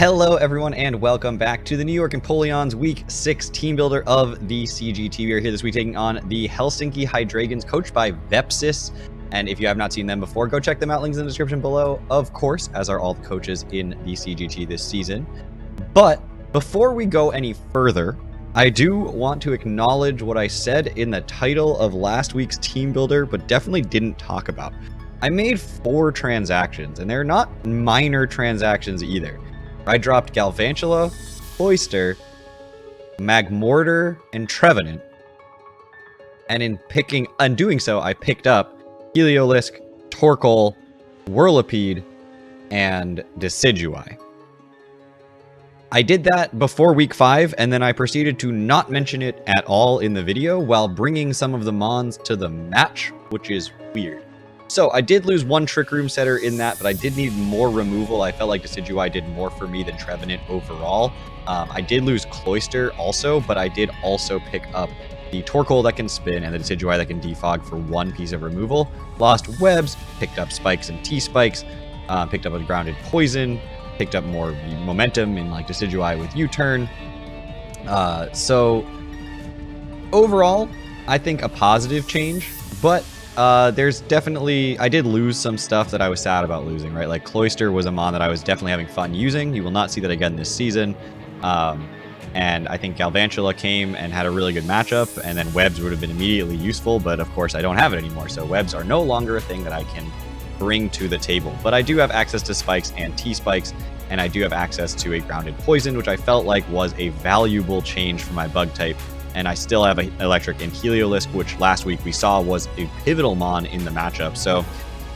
Hello everyone and welcome back to the New York Empoleon's Week 6 team builder of the CGT. We are here this week taking on the Helsinki Hydreigons, coached by S1W6. And if you have not seen them before, go check them out. Links in the description below, of course, as are all the coaches in the CGT this season. But before we go any further, I do want to acknowledge what I said in the title of last week's team builder, but definitely didn't talk about. I made 4 transactions, and they're not minor transactions either. I dropped Galvantula, Cloister, Magmortar, and Trevenant. And in doing so, I picked up Heliolisk, Torkoal, Whirlipede, and Decidueye. I did that before week 5, and then I proceeded to not mention it at all in the video while bringing some of the mons to the match, which is weird. So I did lose 1 Trick Room setter in that, but I did need more removal. I felt like Decidueye did more for me than Trevenant overall. I did lose Cloister also, but I did also pick up the Torkoal that can spin and the Decidueye that can defog for 1 piece of removal. Lost Webs, picked up Spikes and T-Spikes, picked up a Grounded Poison, picked up more momentum in like Decidueye with U-Turn. So overall, I think a positive change, but there's definitely, I did lose some stuff that I was sad about losing, right? Like Cloister was a mon that I was definitely having fun using. You will not see that again this season. And I think Galvantula came and had a really good matchup, and then Webs would have been immediately useful, but of course I don't have it anymore. So Webs are no longer a thing that I can bring to the table. But I do have access to Spikes and T-Spikes, and I do have access to a Grounded Poison, which I felt like was a valuable change for my bug type. And I still have an Electric and Heliolisk, which last week we saw was a pivotal mon in the matchup. So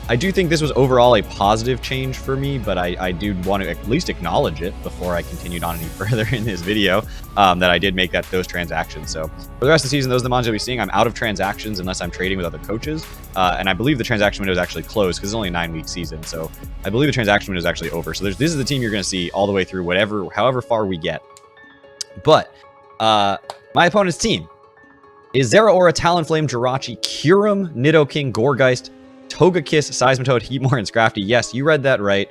I do think this was overall a positive change for me, but I do want to at least acknowledge it before I continued on any further in this video, that I did make those transactions. So for the rest of the season, those are the mons you'll be seeing. I'm out of transactions unless I'm trading with other coaches. And I believe the transaction window is actually closed because it's only a 9-week season. So I believe the transaction window is actually over. So this is the team you're going to see all the way through however far we get. But my opponent's team is Zeraora, Talonflame, Jirachi, Kyurem, Nidoking, Gourgeist, Togekiss, Seismitoad, Heatmore, and Scrafty. Yes, you read that right.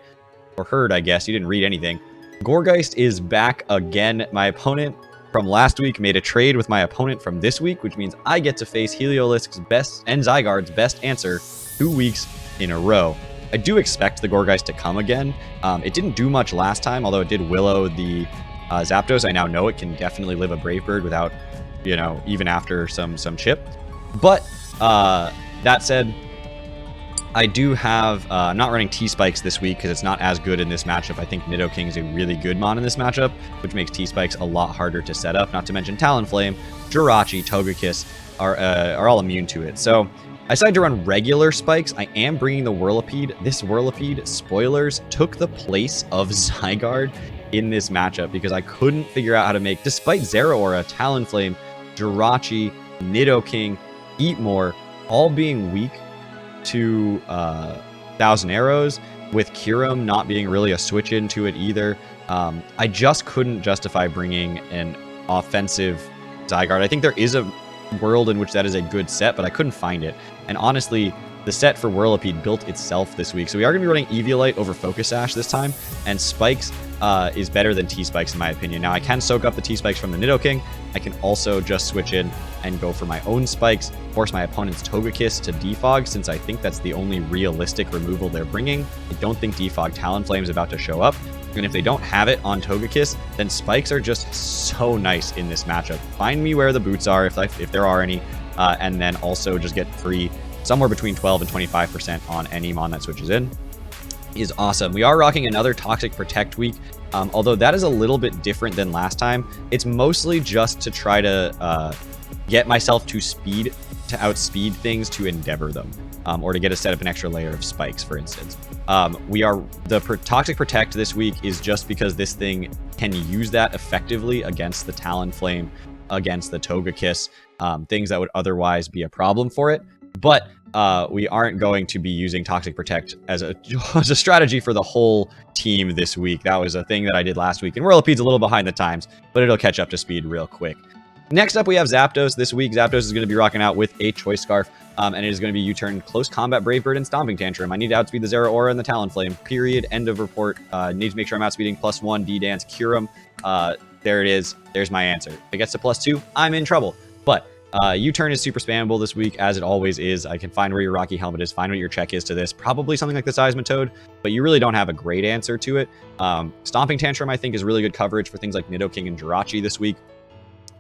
Or heard, I guess. You didn't read anything. Gourgeist is back again. My opponent from last week made a trade with my opponent from this week, which means I get to face Heliolisk's best and Zygarde's best answer 2 weeks in a row. I do expect the Gourgeist to come again. It didn't do much last time, although it did willow the Zapdos. I now know it can definitely live a Brave Bird without, even after some chip. But that said, I do have, I'm not running T-Spikes this week because it's not as good in this matchup. I think Nidoking is a really good mon in this matchup, which makes T-Spikes a lot harder to set up. Not to mention Talonflame, Jirachi, Togekiss are all immune to it. So I decided to run regular Spikes. I am bringing the Whirlipede. This Whirlipede, spoilers, took the place of Zygarde in this matchup because I couldn't figure out how to make, despite Zeraora, Talonflame, Jirachi, Nidoking, Heatmore all being weak to Thousand Arrows, with Kyurem not being really a switch into it either. I just couldn't justify bringing an offensive Zygarde. I think there is a world in which that is a good set, but I couldn't find it. And honestly, the set for Whirlipede built itself this week. So we are going to be running Eviolite over Focus Sash this time, and Spikes is better than T-Spikes in my opinion. Now I can soak up the T-Spikes from the Nidoking. I can also just switch in and go for my own Spikes, force my opponent's Togekiss to defog, since I think that's the only realistic removal they're bringing. I don't think defog Talonflame is about to show up. And if they don't have it on Togekiss, then Spikes are just so nice in this matchup. Find me where the boots are, if there are any, and then also just get free somewhere between 12 and 25% on any mon that switches in is awesome. We are rocking another Toxic Protect week, although that is a little bit different than last time. It's mostly just to try to get myself to outspeed things to endeavor them, or to get a set of an extra layer of Spikes, for instance. The Toxic Protect this week is just because this thing can use that effectively against the Talonflame, against the Togekiss, things that would otherwise be a problem for it. But we aren't going to be using Toxic Protect as a strategy for the whole team this week. That was a thing that I did last week, and Whirlipede's a little behind the times, but it'll catch up to speed real quick. Next up, we have Zapdos. This week, Zapdos is going to be rocking out with a Choice Scarf, and it is going to be U-Turn, Close Combat, Brave Bird, and Stomping Tantrum. I need to outspeed the Zeraora and the Talonflame, period, end of report. Need to make sure I'm outspeeding +1, D-Dance, Kyurem. There it is. There's my answer. If it gets to +2, I'm in trouble. But U-Turn is super spammable this week, as it always is. I can find where your Rocky Helmet is, find what your check is to this. Probably something like the Seismitoad, but you really don't have a great answer to it. Stomping Tantrum, I think, is really good coverage for things like Nidoking and Jirachi this week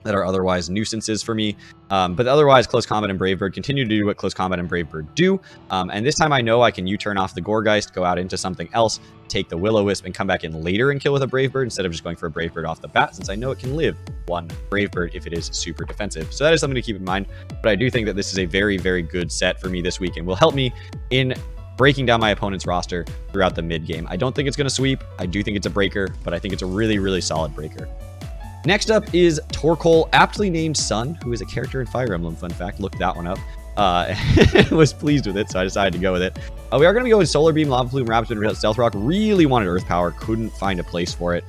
that are otherwise nuisances for me. But otherwise, Close Combat and Brave Bird continue to do what Close Combat and Brave Bird do. And this time I know I can U-turn off the Gourgeist, go out into something else, take the Will-O-Wisp, and come back in later and kill with a Brave Bird instead of just going for a Brave Bird off the bat, since I know it can live one Brave Bird if it is super defensive. So that is something to keep in mind. But I do think that this is a very, very good set for me this week and will help me in breaking down my opponent's roster throughout the mid game. I don't think it's going to sweep. I do think it's a breaker, but I think it's a really, really solid breaker. Next up is Torkoal, aptly named Sun, who is a character in Fire Emblem. Fun fact, looked that one up. Was pleased with it, so I decided to go with it. We are going to go with Solar Beam, Lava Plume, Rapid Spin, Stealth Rock. Really wanted Earth Power, couldn't find a place for it.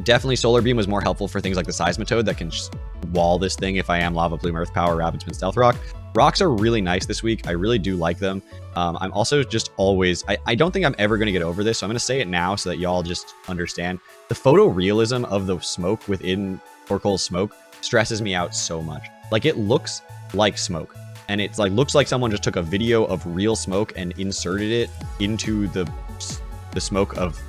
Definitely Solar Beam was more helpful for things like the Seismitoad that can just wall this thing if I am Lava Plume, Earth Power, Rapid Spin, Stealth Rock. Rocks are really nice this week. I really do like them. I'm also just always... I don't think I'm ever going to get over this, so I'm going to say it now so that y'all just understand. The photorealism of the smoke within Torkoal's smoke stresses me out so much. Like, it looks like smoke. And it's like looks like someone just took a video of real smoke and inserted it into the smoke of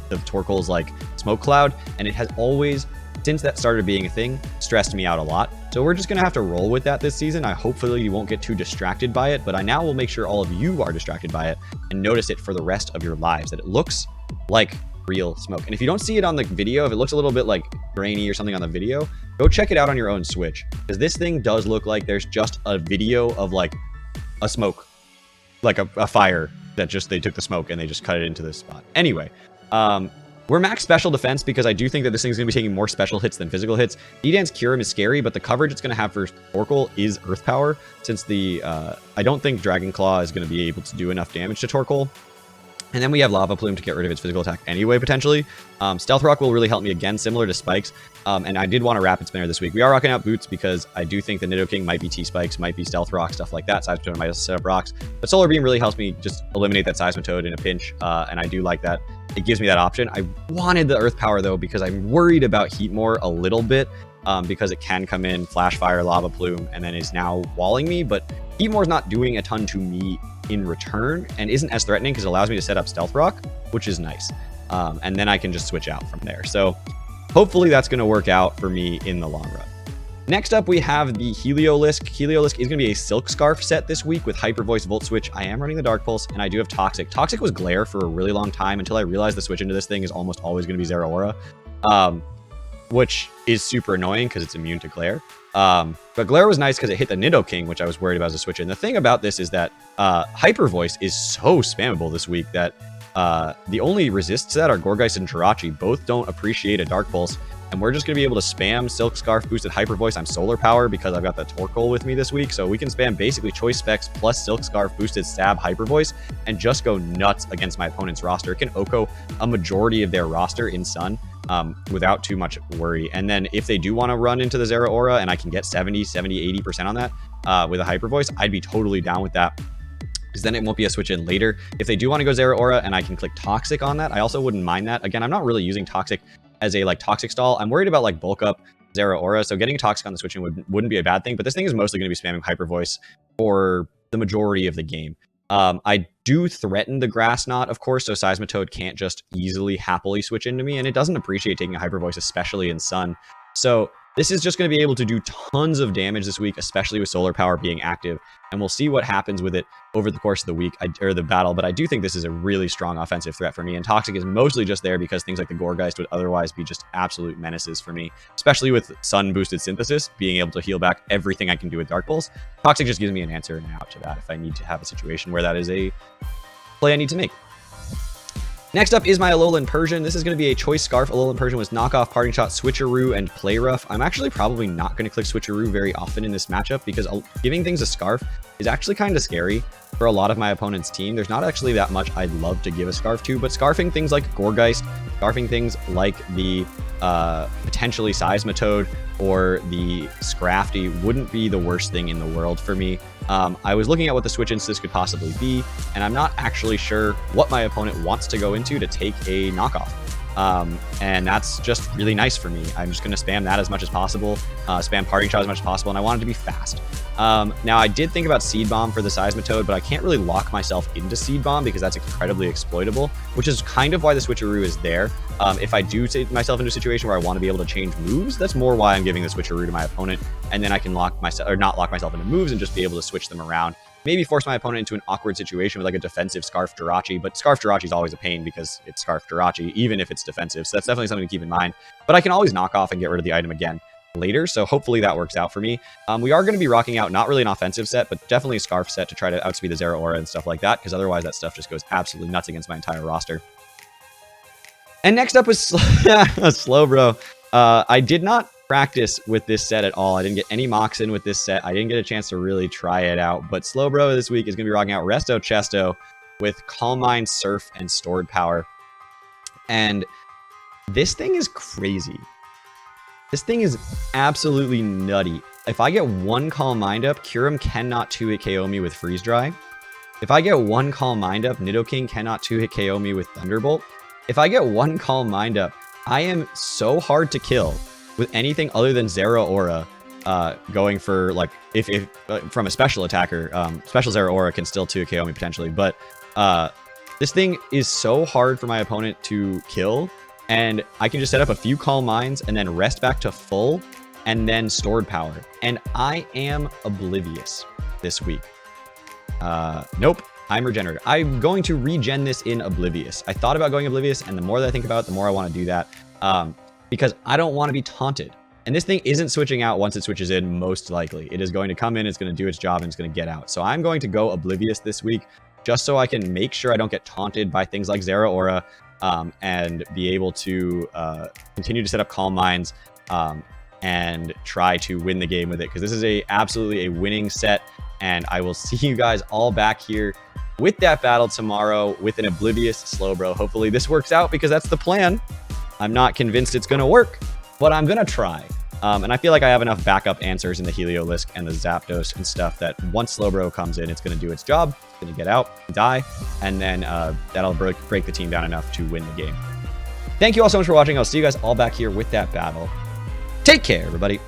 Torkoal's like smoke cloud, and it has always, since that started being a thing, stressed me out a lot. So we're just gonna have to roll with that this season. Hopefully you won't get too distracted by it, but I now will make sure all of you are distracted by it and notice it for the rest of your lives, that it looks like real smoke. And if you don't see it on the video, if it looks a little bit like grainy or something on the video, go check it out on your own Switch, because this thing does look like there's just a video of like a smoke, like a fire that just they took the smoke and they just cut it into this spot. Anyway, we're max special defense because I do think that this thing's going to be taking more special hits than physical hits. D-Dance Kyurem is scary, but the coverage it's going to have for Torkoal is Earth Power, since the I don't think Dragon Claw is going to be able to do enough damage to Torkoal. And then we have Lava Plume to get rid of its physical attack anyway, potentially. Stealth Rock will really help me again, similar to Spikes. And I did want a Rapid Spinner this week. We are rocking out Boots because I do think the Nidoking might be T-Spikes, might be Stealth Rock, stuff like that. Seismitoad might set up rocks. But Solar Beam really helps me just eliminate that Seismitoad in a pinch, and I do like that. It gives me that option. I wanted the Earth Power, though, because I'm worried about Heatmore a little bit, because it can come in, Flash Fire, Lava Plume, and then is now walling me. But Heatmore's not doing a ton to me in return and isn't as threatening because it allows me to set up Stealth Rock, which is nice. And then I can just switch out from there. So hopefully that's going to work out for me in the long run. Next up, we have the Heliolisk. Heliolisk is going to be a Silk Scarf set this week with Hyper Voice, Volt Switch. I am running the Dark Pulse, and I do have Toxic. Toxic was Glare for a really long time until I realized the switch into this thing is almost always going to be Zeraora, which is super annoying because it's immune to Glare. But Glare was nice because it hit the Nidoking, which I was worried about as a switch in. The thing about this is that Hyper Voice is so spammable this week that the only resists that are Gourgeist and Jirachi. Both don't appreciate a Dark Pulse, and we're just going to be able to spam Silk Scarf boosted Hyper Voice. I'm Solar Power because I've got the Torkoal with me this week, so we can spam basically Choice Specs plus Silk Scarf boosted Stab Hyper Voice and just go nuts against my opponent's roster. It can OHKO a majority of their roster in Sun without too much worry. And then if they do want to run into the Zeraora and I can get 70, 80% on that with a Hyper Voice, I'd be totally down with that, because then it won't be a switch in later. If they do want to go Zeraora and I can click Toxic on that, I also wouldn't mind that. Again, I'm not really using Toxic as a like Toxic stall. I'm worried about like bulk up Zeraora, so getting Toxic on the switch in wouldn't be a bad thing, but this thing is mostly going to be spamming Hyper Voice for the majority of the game. I do threaten the Grass Knot, of course, so Seismitoad can't just easily, happily switch into me, and it doesn't appreciate taking a Hyper Voice, especially in Sun. So this is just going to be able to do tons of damage this week, especially with Solar Power being active, and we'll see what happens with it over the course of the week, or the battle, but I do think this is a really strong offensive threat for me, and Toxic is mostly just there because things like the Gourgeist would otherwise be just absolute menaces for me, especially with Sun-boosted Synthesis, being able to heal back everything I can do with Dark Pulse. Toxic just gives me an answer and an out to that if I need to have a situation where that is a play I need to make. Next up is my Alolan Persian. This is going to be a Choice Scarf. Alolan Persian was Knockoff, Parting Shot, Switcheroo, and Play Rough. I'm actually probably not going to click Switcheroo very often in this matchup because giving things a Scarf is actually kind of scary for a lot of my opponent's team. There's not actually that much I'd love to give a Scarf to, but scarfing things like Gourgeist, scarfing things like the potentially Seismitoad or the Scrafty wouldn't be the worst thing in the world for me. I was looking at what the switch into this could possibly be, and I'm not actually sure what my opponent wants to go into to take a knockoff. And that's just really nice for me. I'm just going to spam that as much as possible, spam Parting Shot as much as possible, and I want it to be fast. Now, I did think about Seed Bomb for the Seismitoad, but I can't really lock myself into Seed Bomb because that's incredibly exploitable, which is kind of why the Switcheroo is there. If I do take myself into a situation where I want to be able to change moves, that's more why I'm giving the Switcheroo to my opponent, and then I can lock myself, or not lock myself into moves and just be able to switch them around. Maybe force my opponent into an awkward situation with like a defensive Scarf Jirachi, but Scarf Jirachi is always a pain because it's Scarf Jirachi, even if it's defensive. So that's definitely something to keep in mind. But I can always knock off and get rid of the item again later, so hopefully that works out for me. We are going to be rocking out not really an offensive set, but definitely a Scarf set to try to outspeed the Zeraora and stuff like that, because otherwise that stuff just goes absolutely nuts against my entire roster. And next up was Slowbro. I did not practice with this set at all. I didn't get any mocks in with this set. I didn't get a chance to really try it out, but Slowbro this week is going to be rocking out Resto Chesto with Calm Mind, Surf, and Stored Power. And this thing is crazy. This thing is absolutely nutty. If I get one Calm Mind up, Kyurem cannot 2-hit KO me with Freeze Dry. If I get one Calm Mind up, Nidoking cannot 2-hit KO me with Thunderbolt. If I get one Calm Mind up, I am so hard to kill with anything other than Zeraora going for, like, if from a special attacker. Special Zeraora can still 2-hit KO me potentially, but this thing is so hard for my opponent to kill, and I can just set up a few Calm Minds and then rest back to full and then Stored Power. And I am Oblivious this week. Nope, I'm Regenerator. I'm going to regen this in Oblivious. I thought about going Oblivious, and the more that I think about it, the more I want to do that. Because I don't want to be taunted. And this thing isn't switching out once it switches in, most likely. It is going to come in, it's going to do its job, and it's going to get out. So I'm going to go Oblivious this week, just so I can make sure I don't get taunted by things like Zeraora, and be able to continue to set up Calm Minds and try to win the game with it. Because this is absolutely a winning set, and I will see you guys all back here with that battle tomorrow with an Oblivious Slowbro. Hopefully this works out, because that's the plan. I'm not convinced it's going to work, but I'm going to try. And I feel like I have enough backup answers in the Heliolisk and the Zapdos and stuff that once Slowbro comes in, it's going to do its job. It's going to get out, die, and then that'll break the team down enough to win the game. Thank you all so much for watching. I'll see you guys all back here with that battle. Take care, everybody.